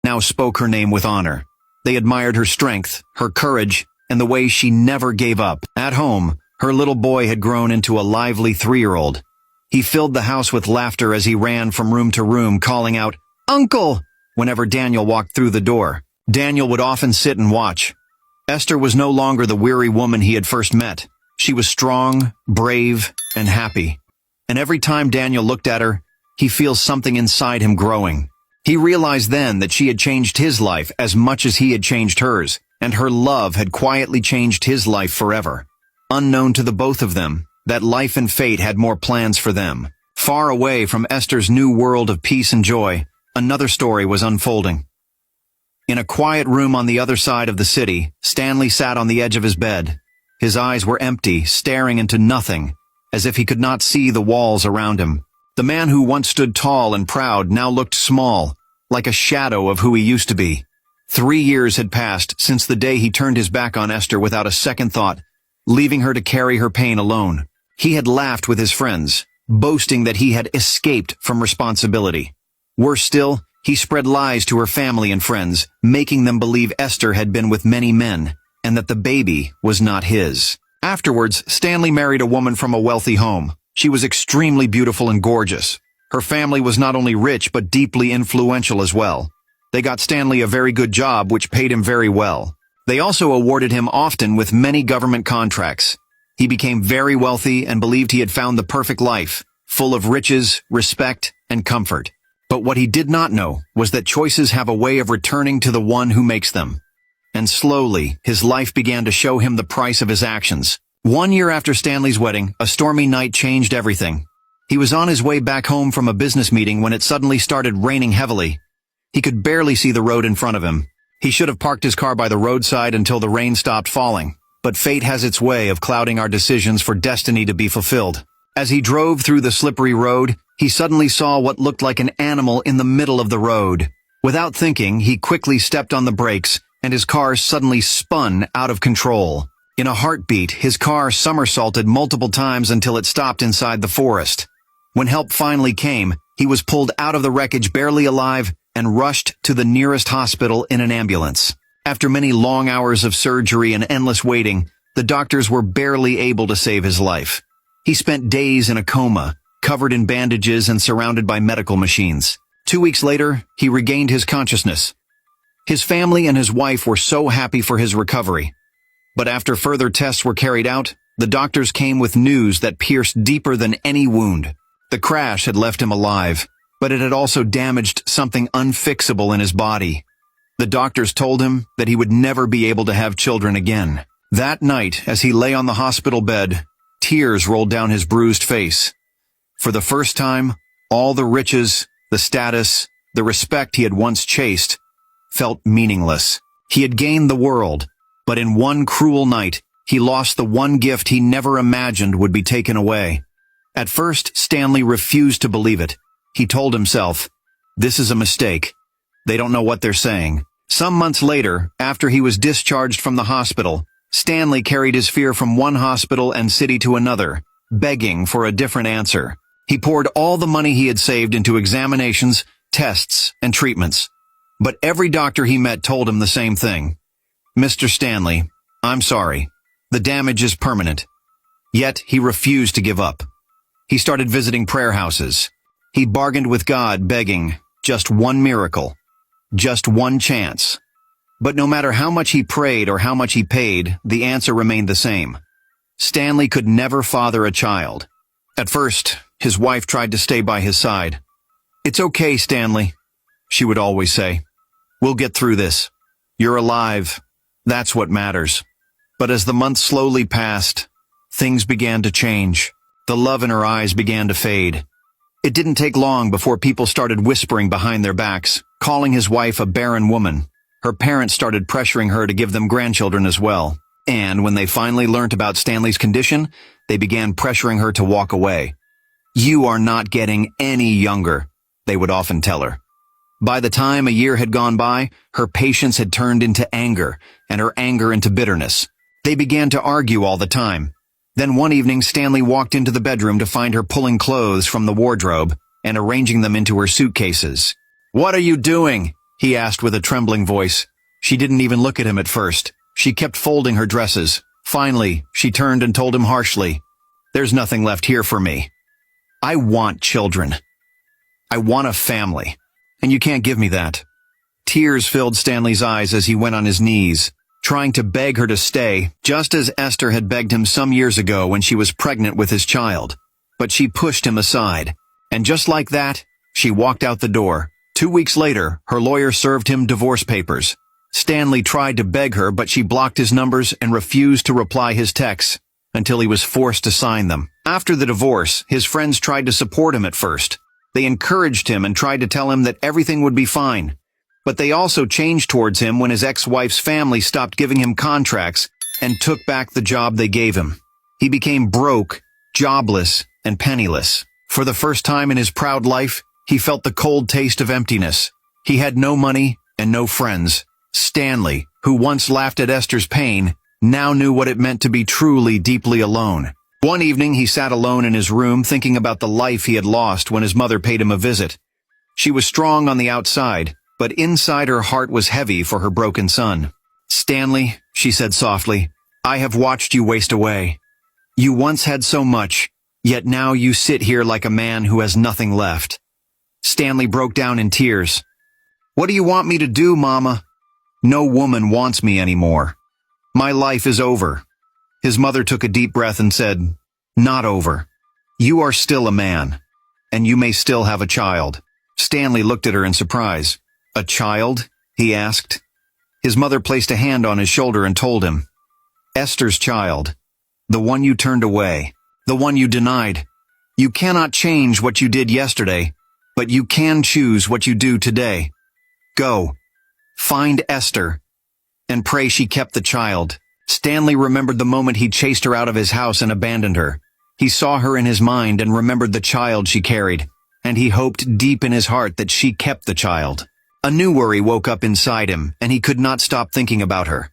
now spoke her name with honor. They admired her strength, her courage, and the way she never gave up. At home, her little boy had grown into a lively 3-year-old. He filled the house with laughter as he ran from room to room calling out, "Uncle!" whenever Daniel walked through the door. Daniel would often sit and watch. Esther was no longer the weary woman he had first met. She was strong, brave, and happy. And every time Daniel looked at her, he feels something inside him growing. He realized then that she had changed his life as much as he had changed hers, and her love had quietly changed his life forever. Unknown to the both of them, that life and fate had more plans for them. Far away from Esther's new world of peace and joy, another story was unfolding. In a quiet room on the other side of the city, Stanley sat on the edge of his bed. His eyes were empty, staring into nothing, as if he could not see the walls around him. The man who once stood tall and proud now looked small, like a shadow of who he used to be. 3 years had passed since the day he turned his back on Esther without a second thought, leaving her to carry her pain alone. He had laughed with his friends, boasting that he had escaped from responsibility. Worse still, he spread lies to her family and friends, making them believe Esther had been with many men, and that the baby was not his. Afterwards, Stanley married a woman from a wealthy home. She was extremely beautiful and gorgeous. Her family was not only rich but deeply influential as well. They got Stanley a very good job which paid him very well. They also awarded him often with many government contracts. He became very wealthy and believed he had found the perfect life, full of riches, respect, and comfort. But what he did not know was that choices have a way of returning to the one who makes them. And slowly, his life began to show him the price of his actions. 1 year after Stanley's wedding, a stormy night changed everything. He was on his way back home from a business meeting when it suddenly started raining heavily. He could barely see the road in front of him. He should have parked his car by the roadside until the rain stopped falling. But fate has its way of clouding our decisions for destiny to be fulfilled. As he drove through the slippery road, he suddenly saw what looked like an animal in the middle of the road. Without thinking, he quickly stepped on the brakes, and his car suddenly spun out of control. In a heartbeat, his car somersaulted multiple times until it stopped inside the forest. When help finally came, he was pulled out of the wreckage barely alive and rushed to the nearest hospital in an ambulance. After many long hours of surgery and endless waiting, the doctors were barely able to save his life. He spent days in a coma, covered in bandages and surrounded by medical machines. 2 weeks later, he regained his consciousness. His family and his wife were so happy for his recovery. But after further tests were carried out, the doctors came with news that pierced deeper than any wound. The crash had left him alive, but it had also damaged something unfixable in his body. The doctors told him that he would never be able to have children again. That night, as he lay on the hospital bed, tears rolled down his bruised face. For the first time, all the riches, the status, the respect he had once chased felt meaningless. He had gained the world, but in one cruel night, he lost the one gift he never imagined would be taken away. At first, Stanley refused to believe it. He told himself, "This is a mistake. They don't know what they're saying." Some months later, after he was discharged from the hospital, Stanley carried his fear from one hospital and city to another, begging for a different answer. He poured all the money he had saved into examinations, tests, and treatments. But every doctor he met told him the same thing. "Mr. Stanley, I'm sorry. The damage is permanent." Yet he refused to give up. He started visiting prayer houses. He bargained with God, begging, just one miracle, just one chance. But no matter how much he prayed or how much he paid, the answer remained the same. Stanley could never father a child. At first, his wife tried to stay by his side. "It's okay, Stanley," she would always say. "We'll get through this. You're alive. That's what matters." But as the months slowly passed, things began to change. The love in her eyes began to fade. It didn't take long before people started whispering behind their backs, calling his wife a barren woman. Her parents started pressuring her to give them grandchildren as well. And when they finally learnt about Stanley's condition, they began pressuring her to walk away. "You are not getting any younger," they would often tell her. By the time a year had gone by, her patience had turned into anger, and her anger into bitterness. They began to argue all the time. Then one evening, Stanley walked into the bedroom to find her pulling clothes from the wardrobe and arranging them into her suitcases. "What are you doing?" he asked with a trembling voice. She didn't even look at him at first. She kept folding her dresses. Finally, she turned and told him harshly, "There's nothing left here for me. I want children. I want a family, and you can't give me that." Tears filled Stanley's eyes as he went on his knees, trying to beg her to stay, just as Esther had begged him some years ago when she was pregnant with his child. But she pushed him aside, and just like that, she walked out the door. 2 weeks later, her lawyer served him divorce papers. Stanley tried to beg her, but she blocked his numbers and refused to reply his texts until he was forced to sign them. After the divorce, his friends tried to support him at first. They encouraged him and tried to tell him that everything would be fine. But they also changed towards him when his ex-wife's family stopped giving him contracts and took back the job they gave him. He became broke, jobless, and penniless. For the first time in his proud life, he felt the cold taste of emptiness. He had no money and no friends. Stanley, who once laughed at Esther's pain, now knew what it meant to be truly, deeply alone. One evening he sat alone in his room thinking about the life he had lost when his mother paid him a visit. She was strong on the outside, but inside her heart was heavy for her broken son. "Stanley," she said softly, "I have watched you waste away. You once had so much, yet now you sit here like a man who has nothing left." Stanley broke down in tears. "What do you want me to do, Mama? No woman wants me anymore. My life is over." His mother took a deep breath and said, "Not over. You are still a man, and you may still have a child." Stanley looked at her in surprise. "A child?" he asked. His mother placed a hand on his shoulder and told him, "Esther's child. The one you turned away. The one you denied. You cannot change what you did yesterday, but you can choose what you do today. Go. Find Esther, and pray she kept the child." Stanley remembered the moment he chased her out of his house and abandoned her. He saw her in his mind and remembered the child she carried, and he hoped deep in his heart that she kept the child. A new worry woke up inside him, and he could not stop thinking about her.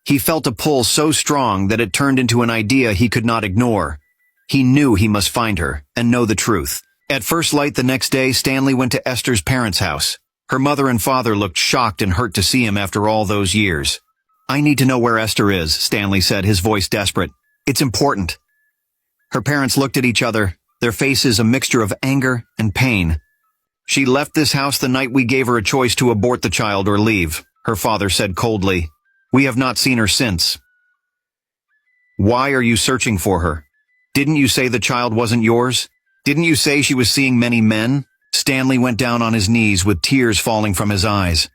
He felt a pull so strong that it turned into an idea he could not ignore. He knew he must find her and know the truth. At first light the next day, Stanley went to Esther's parents' house. Her mother and father looked shocked and hurt to see him after all those years. "I need to know where Esther is," Stanley said, his voice desperate. "It's important." Her parents looked at each other, their faces a mixture of anger and pain. "She left this house the night we gave her a choice to abort the child or leave," her father said coldly. "We have not seen her since." "Why are you searching for her? Didn't you say the child wasn't yours? Didn't you say she was seeing many men?" Stanley went down on his knees with tears falling from his eyes.